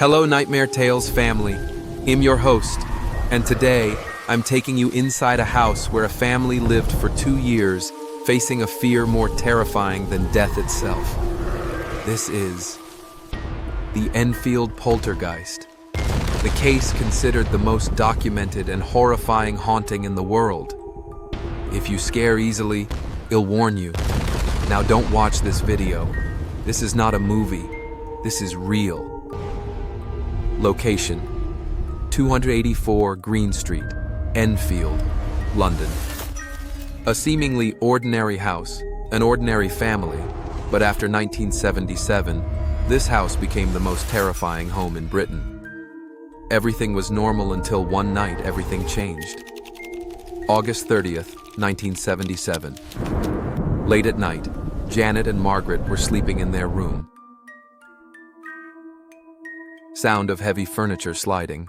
Hello, Nightmare Tales family. I'm your host, and today I'm taking you inside a house where a family lived for 2 years, facing a fear more terrifying than death itself. This is the Enfield Poltergeist, the case considered the most documented and horrifying haunting in the world. If you scare easily, I'll warn you. Now don't watch this video. This is not a movie. This is real. Location: 284 Green Street, Enfield, London. A seemingly ordinary house, an ordinary family, but after 1977, this house became the most terrifying home in Britain. Everything was normal until one night everything changed. August 30th, 1977. Late at night, Janet and Margaret were sleeping in their room. Sound of heavy furniture sliding.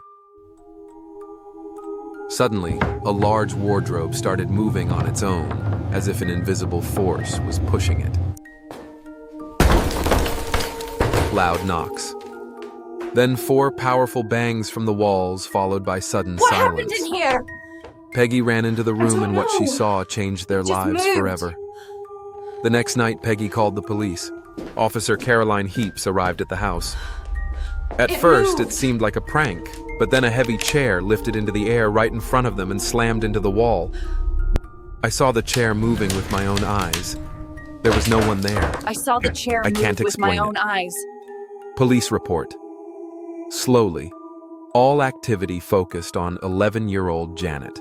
Suddenly, a large wardrobe started moving on its own, as if an invisible force was pushing it. Loud knocks. Then 4 powerful bangs from the walls, followed by sudden silence. What happened in here? Peggy ran into the room, and what she saw changed their lives forever. The next night, Peggy called the police. Officer Caroline Heaps arrived at the house. At first, it seemed like a prank, but then a heavy chair lifted into the air right in front of them and slammed into the wall. I saw the chair moving with my own eyes. There was no one there. I saw the chair I move can't with my explain own it. eyes. Police report. Slowly, all activity focused on 11-year-old Janet.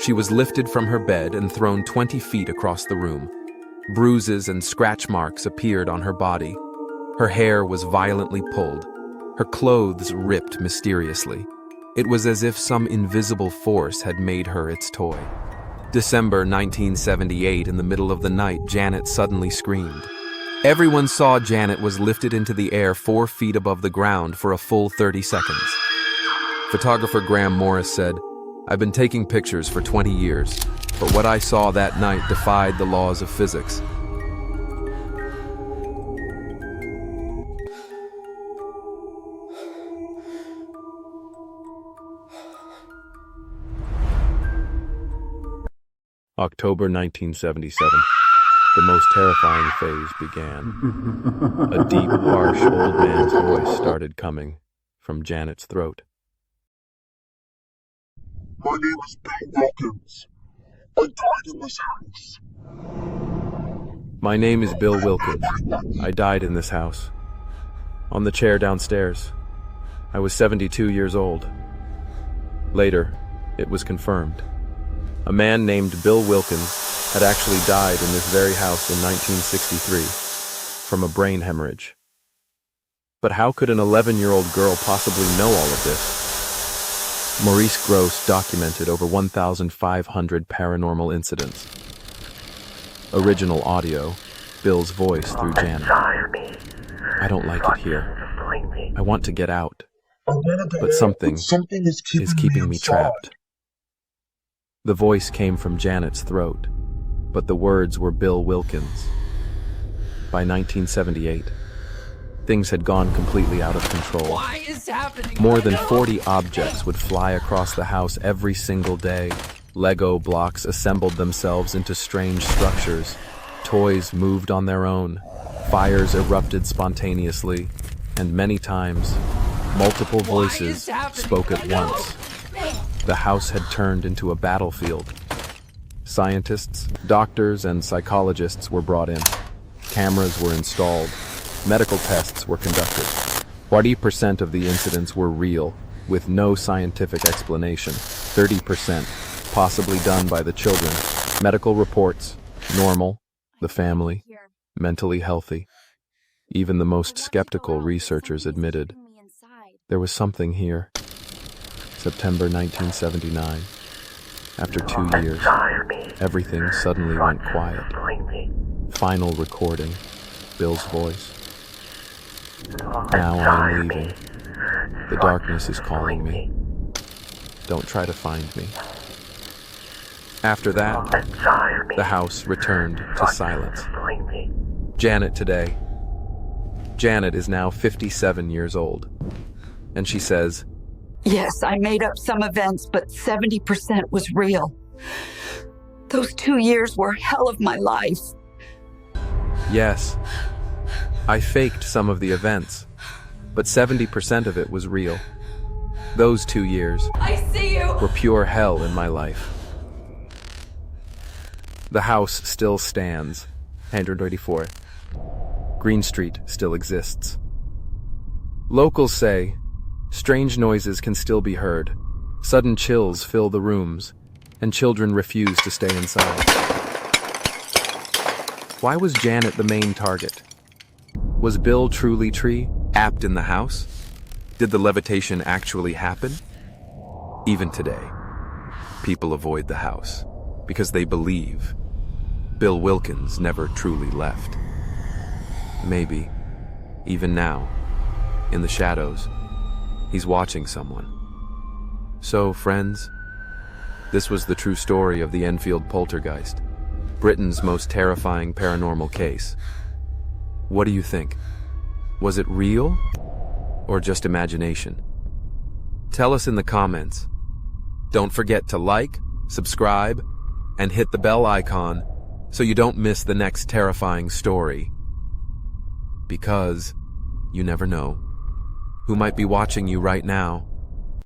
She was lifted from her bed and thrown 20 feet across the room. Bruises and scratch marks appeared on her body. Her hair was violently pulled. Her clothes ripped mysteriously. It was as if some invisible force had made her its toy. December 1978, in the middle of the night, Janet suddenly screamed. Everyone saw Janet was lifted into the air 4 feet above the ground for a full 30 seconds. Photographer Graham Morris said, "I've been taking pictures for 20 years, but what I saw that night defied the laws of physics." October 1977. The most terrifying phase began. A deep, harsh old man's voice started coming from Janet's throat. My name is Bill Wilkins. I died in this house. My name is Bill Wilkins. I died in this house. On the chair downstairs. I was 72 years old. Later, it was confirmed. A man named Bill Wilkins had actually died in this very house in 1963 from a brain hemorrhage. But how could an 11-year-old girl possibly know all of this? Maurice Grosse documented over 1,500 paranormal incidents. Original audio, Bill's voice through Janet. "I don't like it here. I want to get out, but something is keeping me trapped." The voice came from Janet's throat, but the words were Bill Wilkins. By 1978, things had gone completely out of control. Why is happening? More than 40 objects would fly across the house every single day. Lego blocks assembled themselves into strange structures. Toys moved on their own. Fires erupted spontaneously. And many times, multiple voices spoke at once. The house had turned into a battlefield. Scientists, doctors, and psychologists were brought in. Cameras were installed. Medical tests were conducted. 40% of the incidents were real, with no scientific explanation. 30% possibly done by the children. Medical reports, normal. The family, mentally healthy. Even the most skeptical researchers admitted there was something here. September 1979. After 2 years, everything suddenly went quiet. Final recording, Bill's voice. "Now I am leaving. The darkness is calling me. Don't try to find me." After that, the house returned to silence. Janet today, Janet is now 57 years old, and she says, Yes, I made up some events, but 70% was real. Those 2 years were hell of my life. yes, I faked some of the events, but 70% of it was real. Those 2 years I see you! were pure hell in my life. The house still stands, 184. Green Street still exists. Locals say strange noises can still be heard. Sudden chills fill the rooms, and children refuse to stay inside. Why was Janet the main target? Was Bill truly trapped in the house? Did the levitation actually happen? Even today, people avoid the house because they believe Bill Wilkins never truly left. Maybe, even now, in the shadows, he's watching someone. So, friends, this was the true story of the Enfield Poltergeist, Britain's most terrifying paranormal case. What do you think? Was it real or just imagination? Tell us in the comments. Don't forget to like, subscribe, and hit the bell icon so you don't miss the next terrifying story. Because you never know who might be watching you right now.